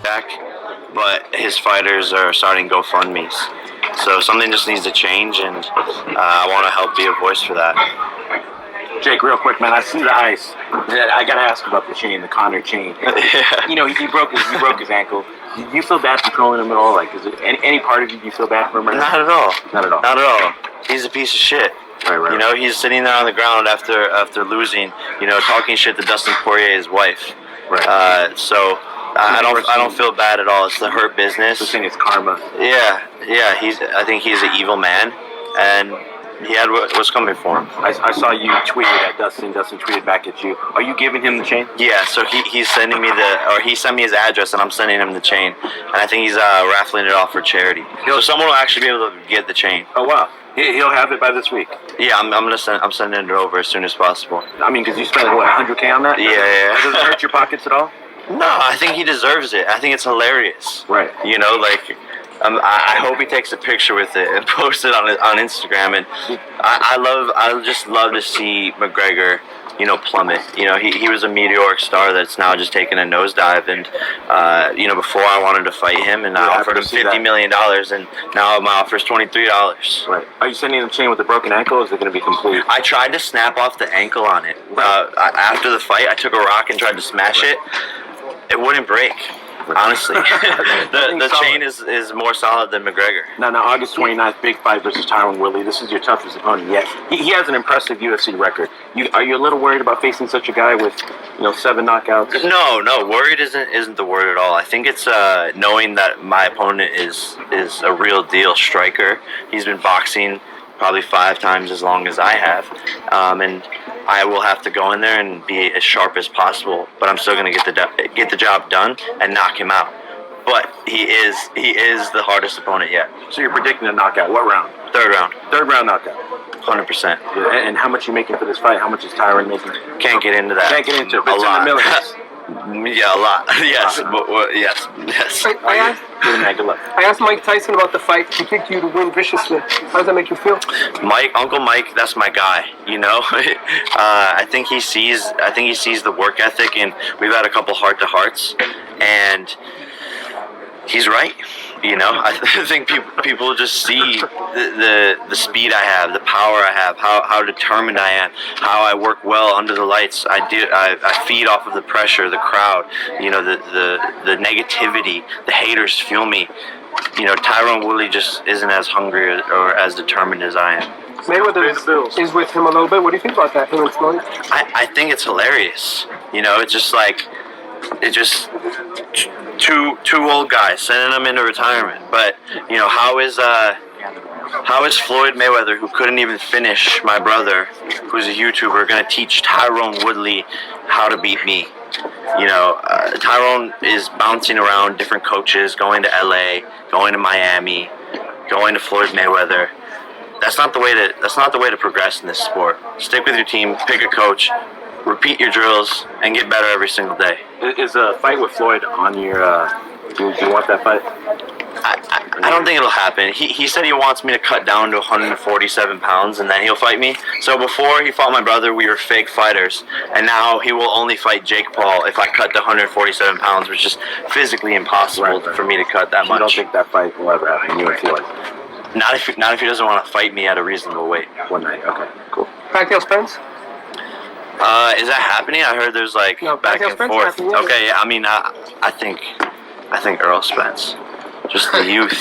back, but his fighters are starting GoFundMes. So something just needs to change, and I want to help be a voice for that. Jake, real quick, man, I see the ice. I gotta ask about the chain, the Connor chain. Yeah. You know, he broke his ankle. Do you feel bad for trolling him at all? Like, is it any part of you do you feel bad for him? Right Not now? at all. Not at all. Not at all. He's a piece of shit. Right. You know, he's sitting there on the ground after losing. You know, talking shit to Dustin Poirier's wife. Right. So I don't feel bad at all. It's the Hurt Business. The thing is karma. Yeah. I think he's an evil man, and he had what was coming for him. I saw you tweeted at Dustin. Dustin tweeted back at you. Are you giving him the chain? Yeah. So he's sending me he sent me his address, and I'm sending him the chain, and I think he's raffling it off for charity. So someone will actually be able to get the chain. Oh wow. He'll have it by this week. Yeah, I'm sending it over as soon as possible. I mean, because you spent what, $100K on that? Yeah. Does it hurt your pockets at all? No, I think he deserves it. I think it's hilarious. Right. You know, like, I hope he takes a picture with it and posts it on Instagram. And I just love to see McGregor, you know, plummet. You know, he was a meteoric star that's now just taken a nosedive. And you know, before I wanted to fight him, and I offered him $50 million, and now my offer is $23. Right. Are you sending the chain with a broken ankle, or is it going to be complete? I tried to snap off the ankle on it. After the fight, I took a rock and tried to smash it. It wouldn't break. Honestly, the chain is more solid than McGregor. Now, August 29th, big fight versus Tyron Woodley. This is your toughest opponent yet. He has an impressive UFC record. Are you a little worried about facing such a guy with, 7 knockouts? No, worried isn't the word at all. I think it's knowing that my opponent is a real deal striker. He's been boxing probably 5 times as long as I have, and I will have to go in there and be as sharp as possible, but I'm still going to get the job done and knock him out. But he is the hardest opponent yet. So you're predicting a knockout. What round? Third round. Third round knockout. 100%. Yeah, and how much you making for this fight? How much is Tyron making? Can't get into that. Can't get into it. But a it's lot. In the millions. Yeah, a lot. Yes, yes. I asked Mike Tyson about the fight. He picked you to win viciously. How does that make you feel? Uncle Mike, that's my guy. You know, I think he sees the work ethic, and we've had a couple heart-to-hearts, and he's right. You know, I think people just see the speed I have, the power I have, how determined I am, how I work well under the lights. I feed off of the pressure, the crowd, you know, the negativity, the haters fuel me. You know, Tyron Woodley just isn't as hungry or as determined as I am. Mayweather is with him a little bit. What do you think about that, him and Floyd? I think it's hilarious. You know, it's just like, two old guys sending them into retirement. But you know, how is Floyd Mayweather, who couldn't even finish my brother, who's a YouTuber, going to teach Tyron Woodley how to beat me? You know, Tyron is bouncing around different coaches, going to LA, going to Miami, going to Floyd Mayweather. That's not the way to progress in this sport. Stick with your team, pick a coach, repeat your drills, and get better every single day. Is a fight with Floyd on your? Do you want that fight? I don't think it'll happen. He said he wants me to cut down to 147 pounds, and then he'll fight me. So before he fought my brother, we were fake fighters, and now he will only fight Jake Paul if I cut to 147 pounds, which is physically impossible for me to cut that much. I don't think that fight will ever happen. You feel like not if he doesn't want to fight me at a reasonable weight. One night. Okay, cool. Pacquiao Spence? Is that happening? I heard there's like back and forth. Okay, yeah. I mean, I think Earl Spence. Just the youth.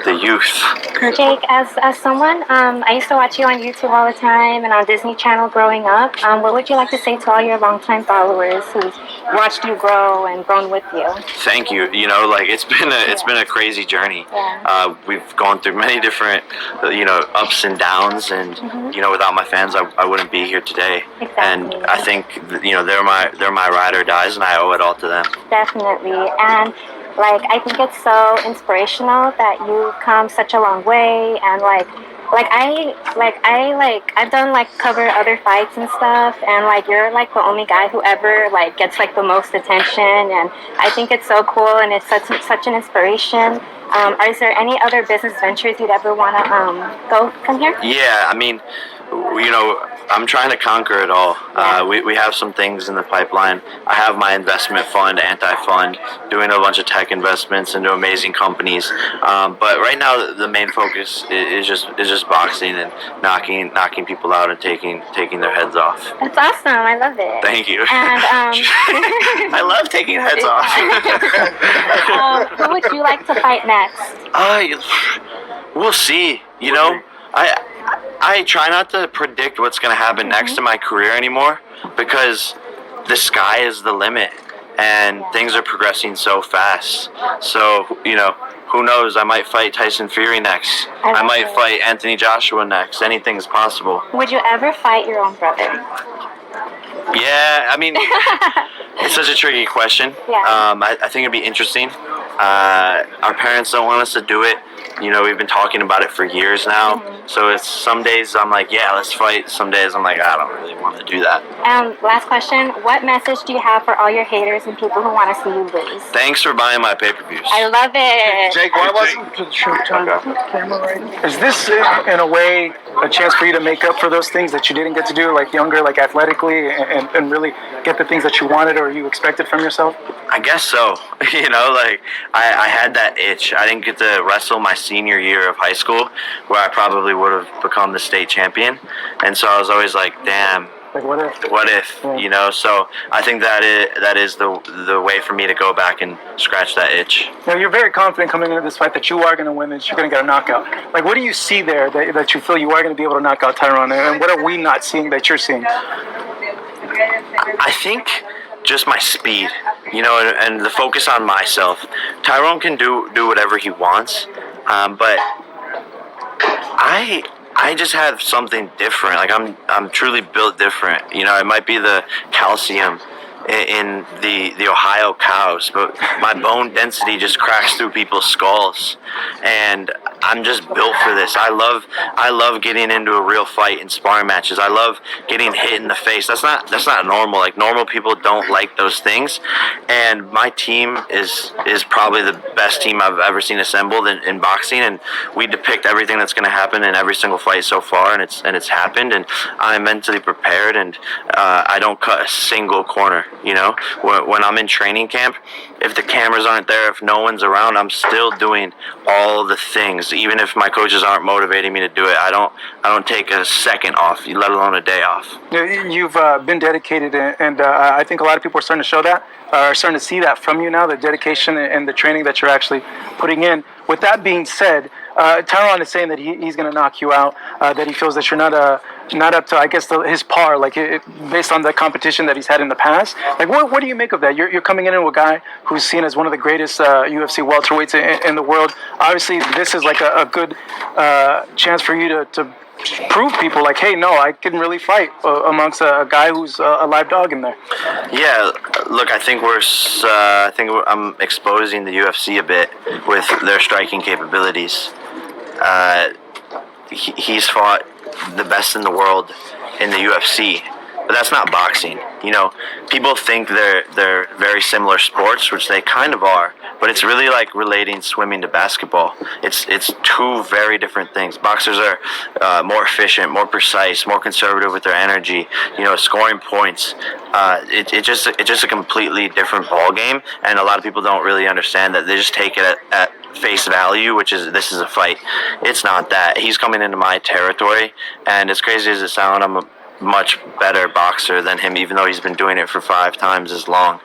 The youth. Jake, as someone, I used to watch you on YouTube all the time and on Disney Channel growing up. What would you like to say to all your longtime followers who've watched you grow and grown with you? Thank you. You know, like it's been a crazy journey. Yeah. We've gone through many different, ups and downs, and without my fans, I wouldn't be here today. Exactly. And I think they're my ride or dies, and I owe it all to them. Definitely. And I think it's so inspirational that you've come such a long way, and I've done cover other fights and stuff, and you're the only guy who ever gets the most attention, and I think it's so cool, and it's such an inspiration. Is there any other business ventures you'd ever want to go from here? Yeah, I mean, I'm trying to conquer it all. We have some things in the pipeline. I have my investment fund, anti-fund, doing a bunch of tech investments into amazing companies. But right now, the main focus is just boxing and knocking people out and taking their heads off. That's awesome. I love it. Thank you. And I love taking heads off. who would you like to fight next? We'll see. You know, I try not to predict what's going to happen next in my career anymore, because the sky is the limit and things are progressing so fast. So, you know, who knows? I might fight Tyson Fury next. I might fight Anthony Joshua next. Anything's possible. Would you ever fight your own brother? Yeah, I mean, it's such a tricky question. Yeah. I think it'd be interesting. Our parents don't want us to do it. You know, we've been talking about it for years now. So it's some days I'm like, yeah, let's fight. Some days I'm like, I don't really want to do that. Last question. What message do you have for all your haters and people who want to see you lose? Thanks for buying my pay-per-views. I love it. Jake, why wasn't the Showtime camera right? Is this, in a way, a chance for you to make up for those things that you didn't get to do, like younger, like athletically, and really get the things that you wanted or you expected from yourself? I guess so. You know, like I had that itch. I didn't get to wrestle my senior year of high school, where I probably would have become the state champion. And so I was always like, damn, Like, what if? what if? Yeah. You know? So I think that is the way for me to go back and scratch that itch. Now, you're very confident coming into this fight that you are going to win, that you're going to get a knockout. Like, what do you see there that you feel you are going to be able to knock out Tyron? And what are we not seeing that you're seeing? I think just my speed, you know, and the focus on myself. Tyrone can do whatever he wants, but I just have something different. Like I'm truly built different. You know, it might be the calcium in the Ohio cows, but my bone density just cracks through people's skulls, and I'm just built for this. I love getting into a real fight in sparring matches. I love getting hit in the face. That's not normal. Like, normal people don't like those things, and my team is probably the best team I've ever seen assembled in boxing, and we depict everything that's going to happen in every single fight so far, and it's happened, and I'm mentally prepared, and I don't cut a single corner. You know, when I'm in training camp, if the cameras aren't there, if no one's around, I'm still doing all the things. Even if my coaches aren't motivating me to do it, I don't take a second off, let alone a day off. You've been dedicated, and I think a lot of people are starting to show that, are starting to see that from you now, the dedication and the training that you're actually putting in. With that being said, Tyron is saying that he's going to knock you out, that he feels that you're not up to, I guess, his par, like based on the competition that he's had in the past. Like, what do you make of that? You're coming in with a guy who's seen as one of the greatest UFC welterweights in the world. Obviously, this is like a good chance for you to prove people, like, hey, no, I can really fight amongst a guy who's a live dog in there. Yeah, look, I think I'm exposing the UFC a bit with their striking capabilities. He's fought the best in the world in the UFC, but that's not boxing. You know, people think they're very similar sports, which they kind of are, but it's really like relating swimming to basketball. It's two very different things. Boxers are more efficient, more precise, more conservative with their energy. You know, scoring points. It's just a completely different ball game, and a lot of people don't really understand that. They just take it at face value, which is, this is a fight. It's not that. He's coming into my territory, and as crazy as it sounds, I'm a much better boxer than him, even though he's been doing it for 5 times as long.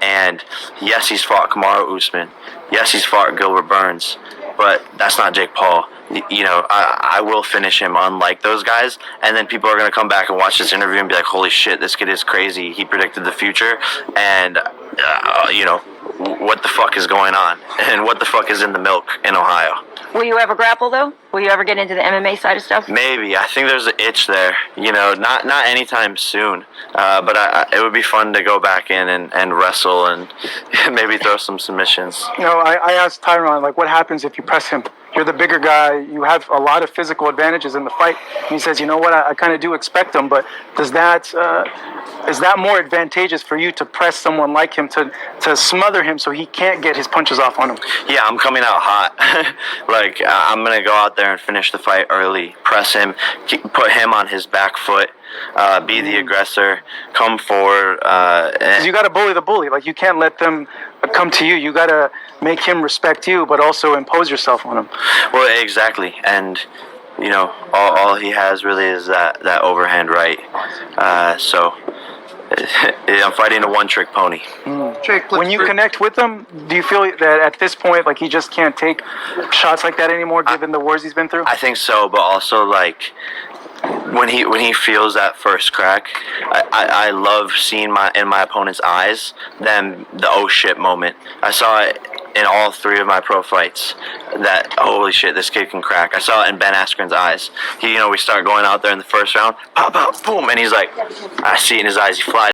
And yes, he's fought Kamaru Usman. Yes, he's fought Gilbert Burns, but that's not Jake Paul. You know, I will finish him, unlike those guys. And then people are going to come back and watch this interview and be like, holy shit, this kid is crazy. He predicted the future. And, you know, what the fuck is going on? And what the fuck is in the milk in Ohio? Will you ever grapple, though? Will you ever get into the MMA side of stuff? Maybe. I think there's an itch there. You know, not anytime soon. But it would be fun to go back in and wrestle and maybe throw some submissions. You know, I asked Tyron, like, what happens if you press him? You're the bigger guy. You have a lot of physical advantages in the fight. And he says, you know what, I kind of do expect him, but does that Is that more advantageous for you to press someone like him, to smother him so he can't get his punches off on him? Yeah, I'm coming out hot. Like, I'm going to go out there and finish the fight early, press him, put him on his back foot, be the aggressor, come forward. Because you got to bully the bully. Like, you can't let them come to you. You got to make him respect you, but also impose yourself on him. Well, exactly. And, you know, all he has really is that overhand right. So I'm fighting a one-trick pony. Jake, When you connect with him, do you feel that at this point, like, he just can't take shots like that anymore, given the wars he's been through? I think so, but also, like, when he feels that first crack, I love seeing in my opponent's eyes then the oh shit moment. I saw it in all 3 of my pro fights, that holy shit, this kid can crack. I saw it in Ben Askren's eyes. We start going out there in the first round, pop, pop, boom, and he's like, I see it in his eyes, he flies